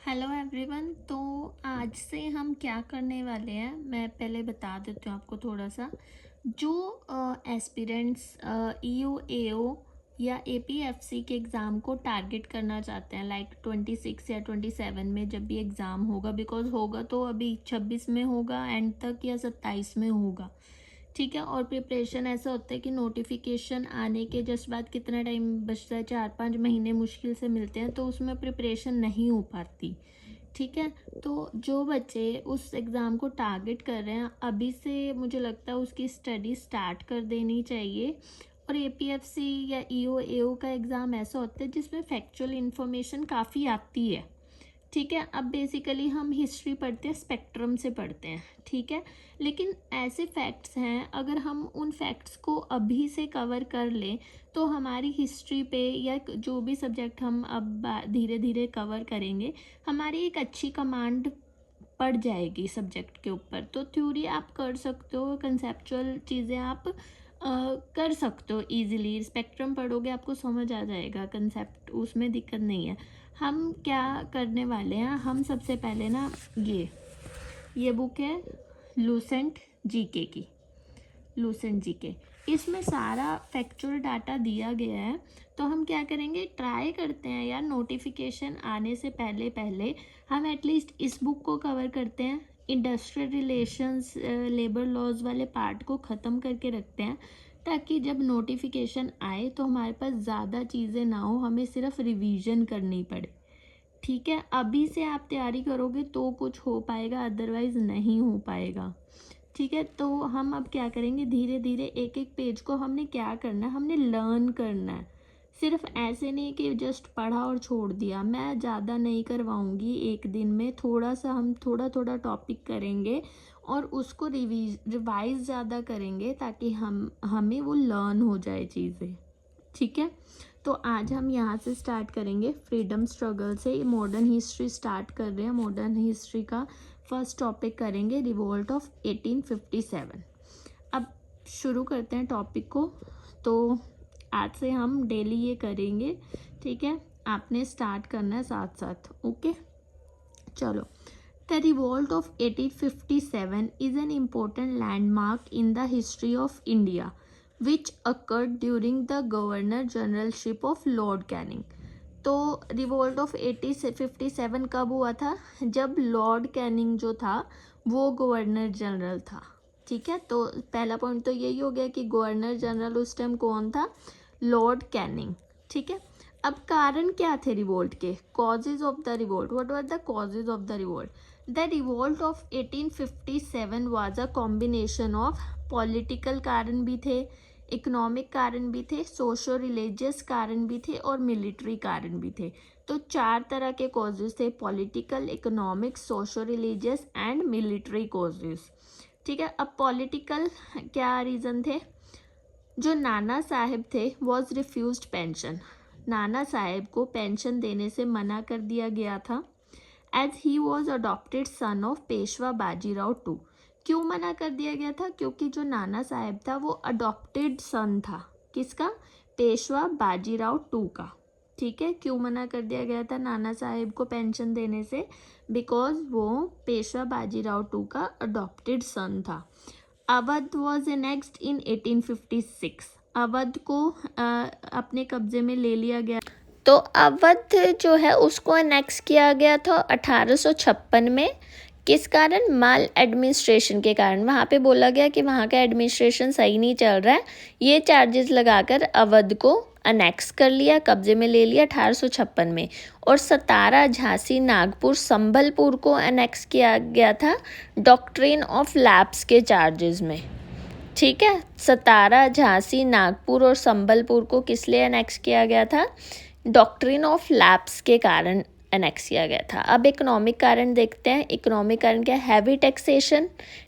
Hello everyone. तो आज से हम क्या करने वाले हैं मैं पहले बता देती हूँ आपको थोड़ा सा। जो एस्पिरेंट्स ईओ एओ या एपीएफसी के एग्ज़ाम को टारगेट करना चाहते हैं, लाइक 26 या 27 में जब भी एग्ज़ाम होगा, बिकॉज होगा तो अभी 26 में होगा एंड तक या 27 में होगा, ठीक है। और प्रिपरेशन ऐसा होता है कि नोटिफिकेशन आने के जस्ट बाद कितना टाइम बचता है, 4-5 महीने मुश्किल से मिलते हैं, तो उसमें प्रिपरेशन नहीं हो पाती, ठीक है। तो जो बच्चे उस एग्ज़ाम को टारगेट कर रहे हैं अभी से, मुझे लगता है उसकी स्टडी स्टार्ट कर देनी चाहिए। और एपीएफसी या ईओ एओ का एग्ज़ाम ऐसा होता है जिसमें फैक्चुअल इन्फॉर्मेशन काफ़ी आती है, ठीक है। अब बेसिकली हम हिस्ट्री पढ़ते हैं, स्पेक्ट्रम से पढ़ते हैं, ठीक है। लेकिन ऐसे फैक्ट्स हैं, अगर हम उन फैक्ट्स को अभी से कवर कर लें तो हमारी हिस्ट्री पे या जो भी सब्जेक्ट हम अब धीरे धीरे कवर करेंगे, हमारी एक अच्छी कमांड पड़ जाएगी सब्जेक्ट के ऊपर। तो थ्योरी आप कर सकते हो, कंसेप्चुअल चीज़ें आप कर सकते हो इजीली। स्पेक्ट्रम पढ़ोगे आपको समझ आ जाएगा कंसेप्ट, उसमें दिक्कत नहीं है। हम क्या करने वाले हैं, हम सबसे पहले ना ये बुक है लूसेंट जीके की, लूसेंट जीके। इसमें सारा फैक्चुअल डाटा दिया गया है। तो हम क्या करेंगे, ट्राई करते हैं यार, नोटिफिकेशन आने से पहले पहले हम एटलीस्ट इस बुक को कवर करते हैं। इंडस्ट्रियल रिलेशंस, लेबर लॉज वाले पार्ट को ख़त्म करके रखते हैं, ताकि जब नोटिफिकेशन आए तो हमारे पास ज़्यादा चीज़ें ना हो, हमें सिर्फ रिवीजन करनी पड़े, ठीक है। अभी से आप तैयारी करोगे तो कुछ हो पाएगा, अदरवाइज़ नहीं हो पाएगा, ठीक है। तो हम अब क्या करेंगे, धीरे धीरे एक एक पेज को हमने क्या करना है, हमने लर्न करना है। सिर्फ ऐसे नहीं कि जस्ट पढ़ा और छोड़ दिया। मैं ज़्यादा नहीं करवाऊँगी एक दिन में, थोड़ा सा हम थोड़ा थोड़ा टॉपिक करेंगे और उसको रिवाइज ज़्यादा करेंगे, ताकि हमें वो लर्न हो जाए चीज़ें, ठीक है। तो आज हम यहाँ से स्टार्ट करेंगे, फ्रीडम स्ट्रगल से मॉडर्न हिस्ट्री स्टार्ट कर रहे हैं। मॉडर्न हिस्ट्री का फर्स्ट टॉपिक करेंगे रिवोल्ट ऑफ 1857। अब शुरू करते हैं टॉपिक को। तो आज से हम डेली ये करेंगे, ठीक है। आपने स्टार्ट करना है साथ साथ, ओके। चलो। The revolt of 1857 is an important landmark in the history of India which occurred during the governor generalship of Lord Canning. तो रिवोल्ट ऑफ 1857 कब हुआ था, जब लॉर्ड कैनिंग जो था वो गवर्नर जनरल था, ठीक है। तो पहला पॉइंट तो यही हो गया कि गवर्नर जनरल उस टाइम कौन था, लॉर्ड कैनिंग, ठीक है। अब कारण क्या थे रिवोल्ट के, causes of the revolt, what were the causes of the revolt. The revolt of 1857 was a combination of political कारण भी थे, इकोनॉमिक कारण भी थे, सोशो रिलीजियस कारण भी थे और मिलिट्री कारण भी थे। तो 4 तरह के कॉजेज थे, political, economic, socio religious and military causes, ठीक है। अब पॉलिटिकल क्या रीज़न थे, जो नाना साहेब थे was refused pension, Nana Saheb को पेंशन देने से मना कर दिया गया था। As he was adopted son of Peshwa Bajirao two. क्यों मना कर दिया गया था, क्योंकि जो नाना साहेब था वो अडॉप्टेड सन था, किसका, पेशवा बाजीराव टू का, ठीक है। क्यों मना कर दिया गया था नाना साहेब को पेंशन देने से, बिकॉज वो पेशवा बाजीराव टू का अडॉप्टेड सन था। अवध वॉज एनेक्स्ड इन 1856, अवध को अपने कब्जे में ले लिया गया। तो अवध जो है उसको अनेक्स किया गया था 1856 में, किस कारण, माल एडमिनिस्ट्रेशन के कारण। वहाँ पे बोला गया कि वहाँ का एडमिनिस्ट्रेशन सही नहीं चल रहा है, ये चार्जेस लगाकर अवध को अनेक्स कर लिया, कब्जे में ले लिया 1856 में। और सतारा, झांसी, नागपुर, संबलपुर को अनेक्स किया गया था डॉक्ट्रिन ऑफ लैप्स के चार्जेस में, ठीक है। सतारा, झांसी, नागपुर और संबलपुर को किस लिए अनेक्स किया गया था, डॉक्ट्रिन ऑफ लैप्स के कारण अनेक्स किया गया था। अब इकोनॉमिक कारण देखते हैं। इकोनॉमिक कारण क्या, हैवी टैक्सेशन,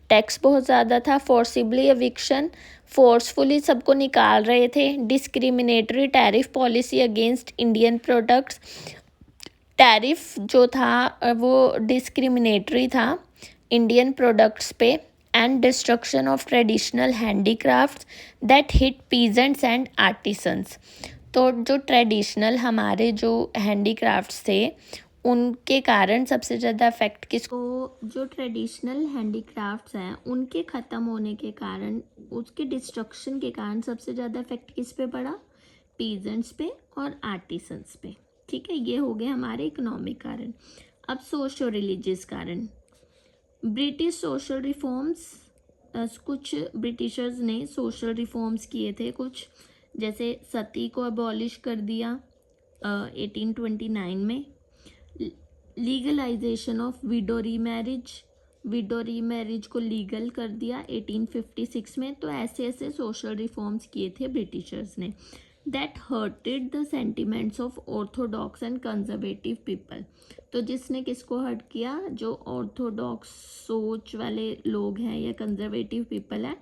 टैक्स बहुत ज़्यादा था, फोर्सिबली एविक्शन, फोर्सफुली सबको निकाल रहे थे, discriminatory tariff policy against Indian products, tariff जो था वो डिस्क्रिमिनेटरी था इंडियन प्रोडक्ट्स पे, and destruction of traditional handicrafts that hit peasants and artisans. तो जो ट्रेडिशनल हमारे जो हैंडीक्राफ्ट्स थे उनके कारण सबसे ज़्यादा इफेक्ट किसको, जो ट्रेडिशनल हैंडीक्राफ्ट्स हैं उनके ख़त्म होने के कारण, उसके डिस्ट्रक्शन के कारण सबसे ज़्यादा इफेक्ट किस पे पड़ा, पीजेंट्स पे और आर्टिसंस पे। ठीक है, ये हो गए हमारे इकोनॉमिक कारण। अब सोशो रिलीजियस कारण, ब्रिटिश सोशल रिफॉर्म्स, कुछ ब्रिटिशर्स ने सोशल रिफॉर्म्स किए थे कुछ, जैसे सती को अबॉलिश कर दिया 1829 में, legalisation of window remarriage, window remarriage को लीगल कर दिया 1856 में। तो ऐसे ऐसे सोशल रिफॉर्म्स किए थे ब्रिटिशर्स ने, that hurted the sentiments of Orthodox and conservative people. तो जिसने किसको हर्ट किया, जो ऑर्थोडॉक्स सोच वाले लोग हैं या कंजर्वेटिव पीपल हैं,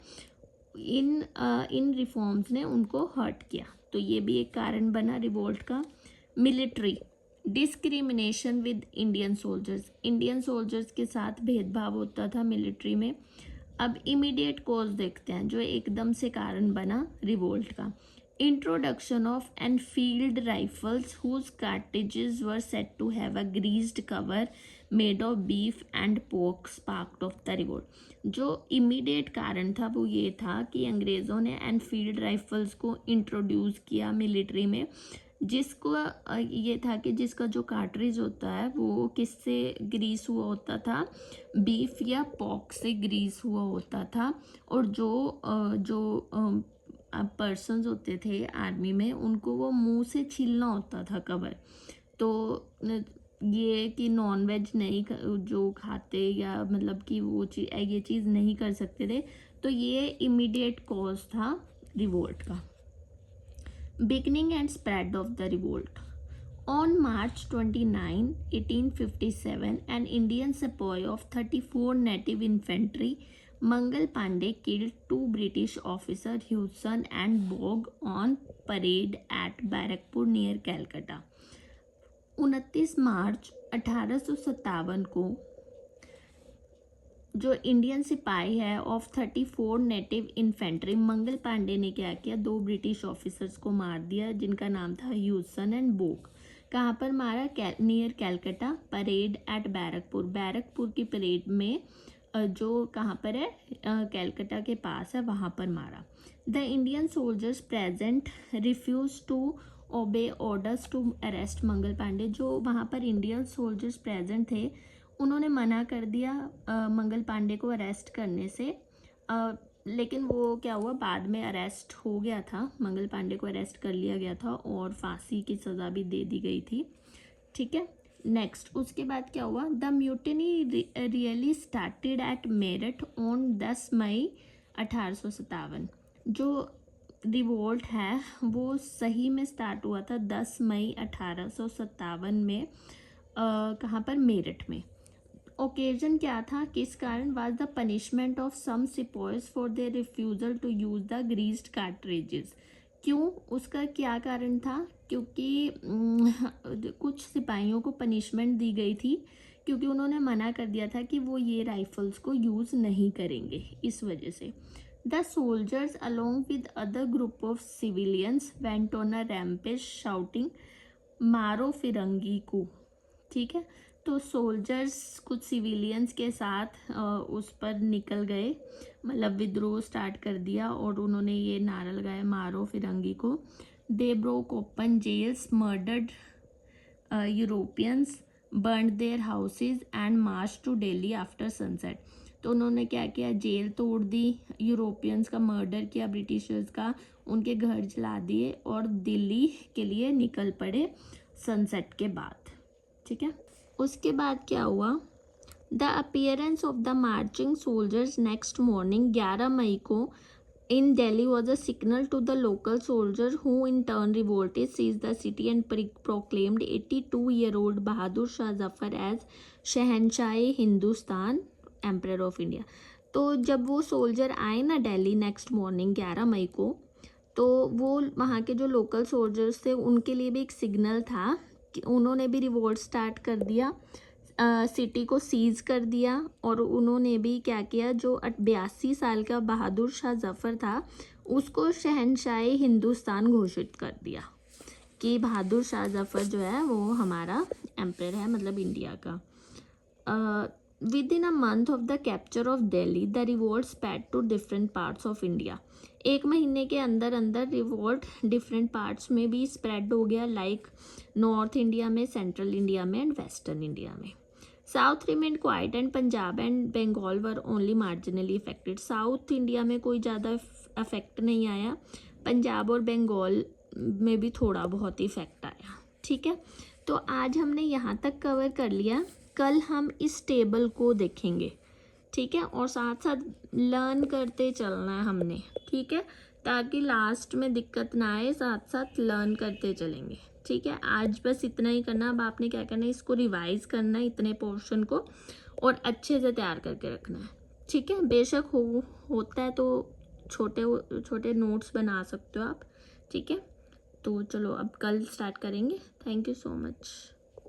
इन रिफॉर्म्स ने उनको हर्ट किया। तो ये भी एक कारण बना रिवोल्ट का। Military discrimination with Indian soldiers, Indian soldiers के साथ भेदभाव होता था मिलिट्री में। अब इमीडिएट कॉज देखते हैं जो एकदम से कारण बना रिवोल्ट का। Introduction of Enfield rifles whose cartridges were set to have a greased cover made of beef and pork sparked off the revolt. जो इमीडिएट कारण था वो ये था कि अंग्रेज़ों ने एनफील्ड राइफल्स को इंट्रोड्यूस किया मिलिट्री में, जिसको ये था कि जिसका जो कार्ट्रिज होता है वो किससे ग्रीस हुआ होता था, बीफ या पॉक से ग्रीस हुआ होता था। और जो पर्सन्स होते थे आर्मी में, उनको वो मुंह से छीलना होता था कवर। तो ये कि नॉन वेज नहीं जो खाते, या मतलब कि वो ये चीज़ नहीं कर सकते थे। तो ये इमीडिएट कॉज था रिवोल्ट का। Beginning and spread of the revolt. On March 29, 1857, an Indian sepoy of 34 native infantry, Mangal Pandey, killed two British officers, Hewson and Bogg, on parade at Barrackpur near Calcutta. 29 मार्च 1857 को जो Indian सिपाही है of 34 native infantry Mangal Pandey ने क्या किया, दो British officers को मार दिया जिनका नाम था ह्यूसन एंड बोक। कहाँ पर मारा, near Calcutta, parade at Barrackpore, Barrackpore की परेड में जो कहाँ पर है, कैलकटा के पास है, वहाँ पर मारा। The Indian soldiers present refuse to obey orders to arrest Mangal Pandey. जो वहाँ पर इंडियन सोल्जर्स प्रेजेंट थे उन्होंने मना कर दिया मंगल पांडे को अरेस्ट करने से, लेकिन वो क्या हुआ, बाद में अरेस्ट हो गया था, मंगल पांडे को अरेस्ट कर लिया गया था और फांसी की सज़ा भी दे दी गई थी। ठीक है, नेक्स्ट उसके बाद क्या हुआ, the mutiny really started at Meerut on 10 मई 1857। जो रिवोल्ट है वो सही में स्टार्ट हुआ था 10 मई 1857 में, कहाँ पर, मेरठ में। ओकेजन क्या था, किस कारण, was the punishment of some sepoys for their refusal to use the greased cartridges. क्यों, उसका क्या कारण था, क्योंकि कुछ सिपाहियों को पनिशमेंट दी गई थी क्योंकि उन्होंने मना कर दिया था कि वो ये राइफल्स को यूज़ नहीं करेंगे, इस वजह से। The soldiers along with other group of civilians went on a rampage shouting मारो फिरंगी को। ठीक है, तो सोल्जर्स कुछ सिविलियंस के साथ उस पर निकल गए, मतलब विद्रोह स्टार्ट कर दिया और उन्होंने ये नारा लगाया मारो फिरंगी को। They broke open jails, murdered Europeans, burn their houses and march to Delhi after sunset. तो उन्होंने क्या किया, जेल तोड़ दी, यूरोपियंस का मर्डर किया, ब्रिटिशर्स का, उनके घर जला दिए और दिल्ली के लिए निकल पड़े सनसेट के बाद। ठीक है, उसके बाद क्या हुआ, the appearance of the marching soldiers next morning 11 May को in Delhi was a signal to the local soldier who in turn revolted, seize the city and proclaimed 82-year-old Bahadur Shah Zafar as शहनशाह हिंदुस्तान, एम्परर ऑफ इंडिया। तो जब वो soldier आए ना Delhi next morning 11 May को, तो वो वहाँ के जो लोकल सोल्जर्स थे उनके लिए भी एक सिग्नल था कि उन्होंने भी रिवोल्ट स्टार्ट कर दिया, सिटी को सीज कर दिया और उन्होंने भी क्या किया, जो 82 साल का बहादुर शाह जफर था उसको शहनशाह हिंदुस्तान घोषित कर दिया। कि बहादुर शाह जफ़र जो है वो हमारा एम्परर है, मतलब इंडिया का। Within a month of the capture of Delhi the revolt spread to different parts of India. एक महीने के अंदर अंदर रिवोल्ट डिफरेंट पार्ट्स में भी स्प्रेड हो गया, लाइक नॉर्थ इंडिया में, सेंट्रल इंडिया में एंड वेस्टर्न इंडिया में। South remained quiet and Punjab and Bengal were only marginally affected. South India में कोई ज़्यादा इफेक्ट नहीं आया, पंजाब और बंगाल में भी थोड़ा बहुत इफेक्ट आया। ठीक है, तो आज हमने यहाँ तक कवर कर लिया। कल हम इस टेबल को देखेंगे, ठीक है, और साथ साथ लर्न करते चलना है हमने, ठीक है, ताकि लास्ट में दिक्कत ना आए, साथ साथ लर्न करते चलेंगे। ठीक है, आज बस इतना ही करना। अब आपने क्या करना है, इसको रिवाइज करना है, इतने पोर्शन को, और अच्छे से तैयार करके रखना है। ठीक है, बेशक होता है तो छोटे छोटे नोट्स बना सकते हो आप। ठीक है, तो चलो अब कल स्टार्ट करेंगे। Thank you so much.